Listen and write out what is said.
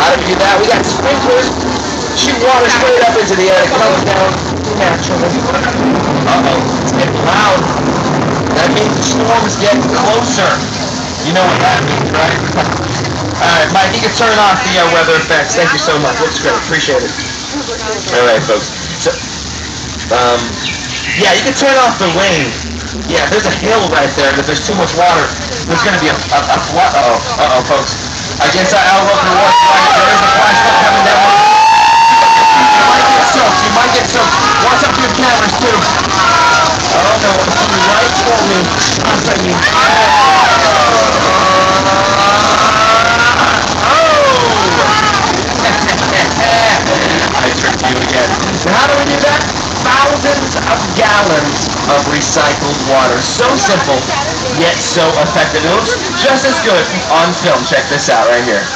How do we do that? We got sprinklers. Shoot water straight up into the air. It comes down naturally. Uh-oh, it's getting loud. That means the storm's getting closer. You know what that means, right? Alright, Mike, you can turn off the weather effects. Thank you so much. Looks great. Appreciate it. Alright, folks. So, yeah, you can turn off the rain. Yeah, there's a hill right there. If there's too much water, there's going to be a flood. Uh-oh, folks. I guess I'll look and watch right. There is a flash flood coming down. You might get soaked. You might get soaked. Watch out for your cameras, too. Oh, no. It's coming right for me. I'm saying you. I tricked you again. So how do we do that? Thousands of gallons of recycled water. So simple, yet so effective. It looks just as good on film. Check this out right here.